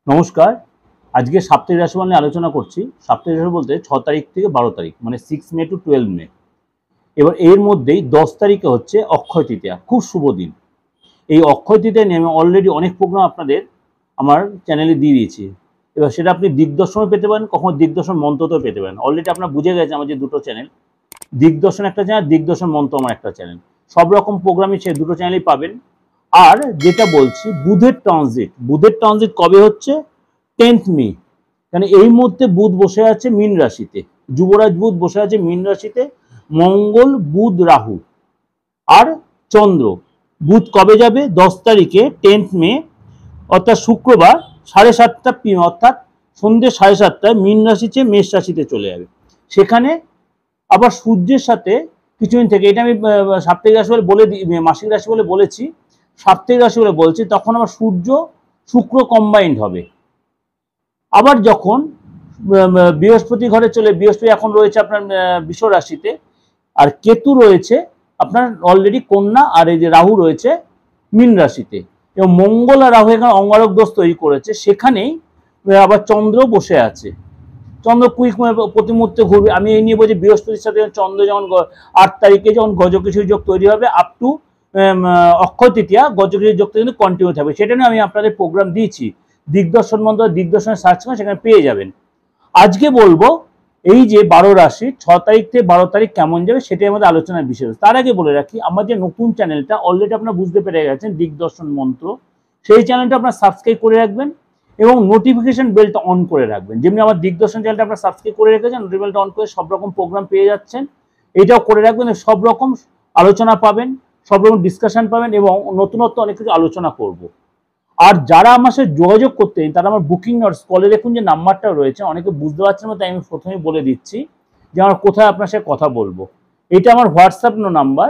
নমস্কার। আজকে সাপ্তাহিক রাশিফল নিয়ে আলোচনা করছি। সাপ্তাহিক রাশি বলতে 6 তারিখ থেকে 12 তারিখ মানে 6 মে টু 12 মে। এবার এর মধ্যেই 10 তারিখে হচ্ছে অক্ষয় তৃতীয়া, খুব শুভ দিন। এই অক্ষয় তৃতীয়া নিয়ে আমি অলরেডি অনেক প্রোগ্রাম আপনাদের আমার চ্যানেলে দিয়ে দিয়েছি। এবার সেটা আপনি দিগদর্শনও পেতে পারেন, কখনো দিগদর্শন মন্ত্রতেও পেতে পারেন। অলরেডি আপনারা বুঝে গেছেন আমার যে দুটো চ্যানেল, দিগদর্শন একটা চ্যানেল, দিগদর্শন মন্ত্র আমার একটা চ্যানেল। সব রকম প্রোগ্রামই সে দুটো চ্যানেলেই পাবেন। আর যেটা বলছি, বুধের ট্রানজিট কবে হচ্ছে? 10th মে। কারণ এই মুহূর্তে বুধ বসে আছে মীন রাশিতে, যুবরাজ বুধ বসে আছে মীন রাশিতে। মঙ্গল, বুধ, রাহু আর চন্দ্র। বুধ কবে যাবে? 10 তারিখে 10th মে, অর্থাৎ শুক্রবার 7:30 PM অর্থাৎ সন্ধ্যে 7:30টায় মীন রাশি চেয়ে মেষ রাশিতে চলে যাবে। সেখানে আবার সূর্যের সাথে কিছুদিন থেকে, এটা আমি সাপ্তাহিক রাশি বলে মাসিক রাশি বলে বলেছি, সাপ্তাহিক রাশি বলে বলছি, তখন আবার সূর্য শুক্র কম্বাইন্ড হবে। আবার যখন বৃহস্পতি ঘরে বৃহস্পতি এখন রয়েছে আপনার বৃষ রাশিতে, আর কেতু রয়েছে আপনার অলরেডি কন্যা, আর এই যে রাহু রয়েছে মীন রাশিতে, এবং মঙ্গল আর রাহু এখানে অঙ্গারক দোষ তৈরি করেছে। সেখানেই আবার চন্দ্র বসে আছে। চন্দ্র কুইক প্রতি মুহূর্তে ঘুরবে। আমি এই নিয়ে বলছি, বৃহস্পতির সাথে চন্দ্র যেমন 8 তারিখে যখন গজকেশরী যোগ তৈরি হবে, আপ টু অক্ষয় তৃতীয়া গজকেশরী যোগটা কিন্তু কন্টিনিউ থাকবে। সেটা নিয়ে আমি আপনাদের প্রোগ্রাম দিয়েছি, দিগদর্শন মন্ত্র, দিগদর্শনে সার্চ করেন, সেখানে পেয়ে যাবেন। আজকে বলবো এই যে 12 রাশি 6 তারিখ থেকে 12 তারিখ কেমন যাবে সেটাই আমাদের আলোচনার বিষয়। তার আগে বলে রাখি, আমার যে নতুন চ্যানেলটা অলরেডি আপনারা বুঝতে পেরে গেছেন, দিগদর্শন মন্ত্র, সেই চ্যানেলটা আপনারা সাবস্ক্রাইব করে রাখবেন এবং নোটিফিকেশন বেলটা অন করে রাখবেন। যেমনি আমার দিগদর্শন চ্যানেলটা আপনারা সাবস্ক্রাইব করে রেখেছেন, নোটিফিকেশন বেলটা অন করে সব রকম প্রোগ্রাম পেয়ে যাচ্ছেন। এটাও করে রাখবেন, সব রকম আলোচনা পাবেন, সব রকম ডিসকাশন পাবেন এবং নতুনত্ব অনেক কিছু আলোচনা করব। আর যারা আমার সাথে যোগাযোগ করতে তারা আমার বুকিং নোটস কলে দেখুন যে নাম্বারটা রয়েছে, অনেকে বুঝতে পারছেন না, তাই আমি প্রথমেই বলে দিচ্ছি যে আমার কোথায় আপনার সাথে কথা বলবো। এটা আমার হোয়াটসঅ্যাপ নাম্বার।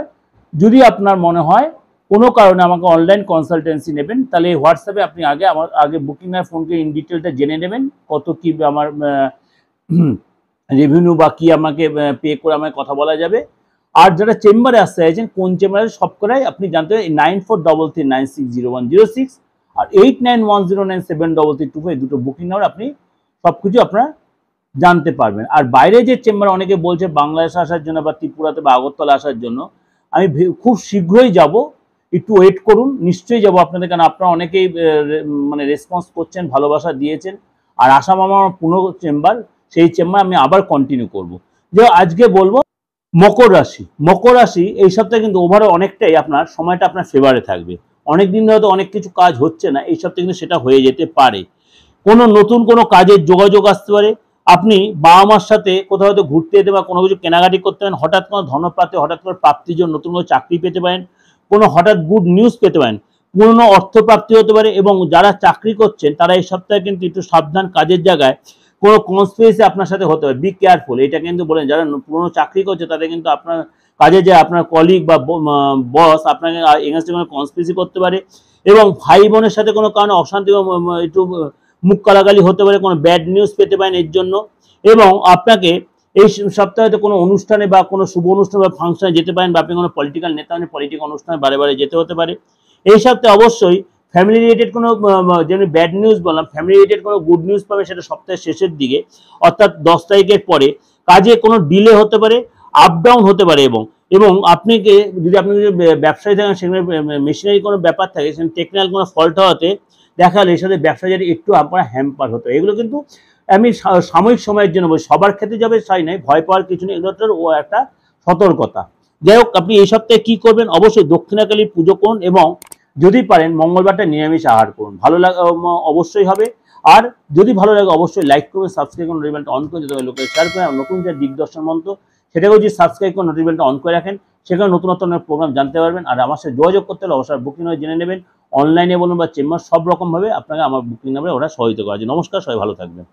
যদি আপনার মনে হয় কোনো কারণে আমাকে অনলাইন কনসালটেন্সি নেবেন, তাহলে এই হোয়াটসঅ্যাপে আপনি আগে বুকিং আর ফোনকে ইন ডিটেলটা জেনে নেবেন, কত কি আমার রেভিনিউ বা কি আমাকে পে করে আমাকে কথা বলা যাবে। আর যারা চেম্বারে আসতে চাইছেন, কোন চেম্বারে, সবকটাই আপনি জানতে পারেন 9433960106 আর 8910973325, এই দুটো বুকিং নাম্বার, আপনি সবকিছু আপনারা জানতে পারবেন। আর বাইরে যে চেম্বার অনেকে বলছে বাংলাদেশ আসার জন্য বা ত্রিপুরাতে বা আগরতলা আসার জন্য, আমি খুব শীঘ্রই যাব, একটু ওয়েট করুন, নিশ্চয়ই যাব আপনাদের, কারণ আপনারা অনেকেই মানে রেসপন্স করছেন, ভালোবাসা দিয়েছেন। আর আসাম আমার পুরো চেম্বার, সেই চেম্বার আমি আবার কন্টিনিউ করব। যে আজকে বলবো মকর রাশি এই সপ্তাহে কিন্তু ওভারঅল অনেকটাই আপনার সময়টা আপনার ফেভারে থাকবে। অনেক দিন ধরে তো অনেক কিছু কাজ হচ্ছে না, এই সপ্তাহে কিন্তু সেটা হয়ে যেতে পারে। কোনো নতুন কোনো কাজের যোগাযোগ আসতে পারে। আপনি বাবা মার সাথে কোথাও হয়তো ঘুরতে যেতে বা কোনো কিছু কেনাকাটি করতে পারেন। হঠাৎ কোনো ধনপ্রাপ্তি, হঠাৎ করে প্রাপ্তির জন্য নতুন কোনো চাকরি পেতে পারেন, কোনো হঠাৎ গুড নিউজ পেতে পারেন, পুরনো অর্থপ্রাপ্তি হতে পারে। এবং যারা চাকরি করছেন তারা এই সপ্তাহে কিন্তু একটু সাবধান, কাজের জায়গায় কোনো কনস্পিরেসি আপনার সাথে হতে পারে, বি কেয়ারফুল। এটা কিন্তু বলেন, যারা পুরনো চাকরি করছে তাদের কিন্তু আপনার কাজে যে আপনার কলিগ বা বস আপনাকে এগেনস্টে কোনো কনস্পিরেসি করতে পারে। এবং ভাই বোনের সাথে কোনো কারণে অশান্তি বা একটু মুখ কালাগালি হতে পারে, কোনো ব্যাড নিউজ পেতে পারেন এর জন্য। এবং আপনাকে এই সপ্তাহে কোনো অনুষ্ঠানে বা কোনো শুভ অনুষ্ঠান বা ফাংশনে যেতে পারেন, বা আপনি কোনো পলিটিক্যাল নেতা মানে পলিটিক্যাল অনুষ্ঠানে বারে বারে যেতে হতে পারে। এই সপ্তাহে অবশ্যই ফ্যামিলি রিলেটেড কোনো, যেমনি ব্যাড নিউজ বললাম, ফ্যামিলি রিলেটেড কোনো গুড নিউজ পাবে, সেটা সপ্তাহের শেষের দিকে, অর্থাৎ 10 তারিখের পরে। কাজে কোনো ডিলে হতে পারে, আপ ডাউন হতে পারে। এবং আপনাকে যদি আপনি ব্যবসায়ী থাকেন, সেখানে মেশিনারি কোনো ব্যাপার থাকে, সেখানে টেকনিক্যাল কোনো ফল্ট হওয়াতে দেখা গেলে এর সাথে ব্যবসা যদি একটু আপনার হ্যাম্পার হতো। এগুলো কিন্তু আমি সাময়িক সময়ের জন্য বলছি, সবার ক্ষেত্রে যাবে তাই নয়, ভয় পাওয়ার কিছু নেই, এগুলোর ও একটা সতর্কতা। যাই হোক, আপনি এই সপ্তাহে কি করবেন? অবশ্যই দক্ষিণাকালী পুজো করুন এবং যদি পারেন মঙ্গলবারটা নিরামিষ আহার করুন, ভালো লাগে অবশ্যই হবে। আর যদি ভালো লাগে অবশ্যই লাইক করবেন, সাবস্ক্রাইব করুন, নোটিফিকেশনটা অন করে যাতে লোকের শেয়ার করেন। নতুন যে দিগদর্শন মন্ত্র, সেটাকেও যদি সাবস্ক্রাইব করে নোটিফিকেশনটা অন করে রাখেন, সেখানে নতুন প্রোগ্রাম জানতে পারবেন। আর আমার সাথে যোগাযোগ করতে হলে অবশ্যই বুকিং হয়ে জেনে নেবেন, অনলাইনে বলুন বা চেম্বার, সব রকমভাবে আপনাকে আমার বুকিং নাম্বারে ওরা সহযোগিতা করা আছে। নমস্কার, সবাই ভালো থাকবেন।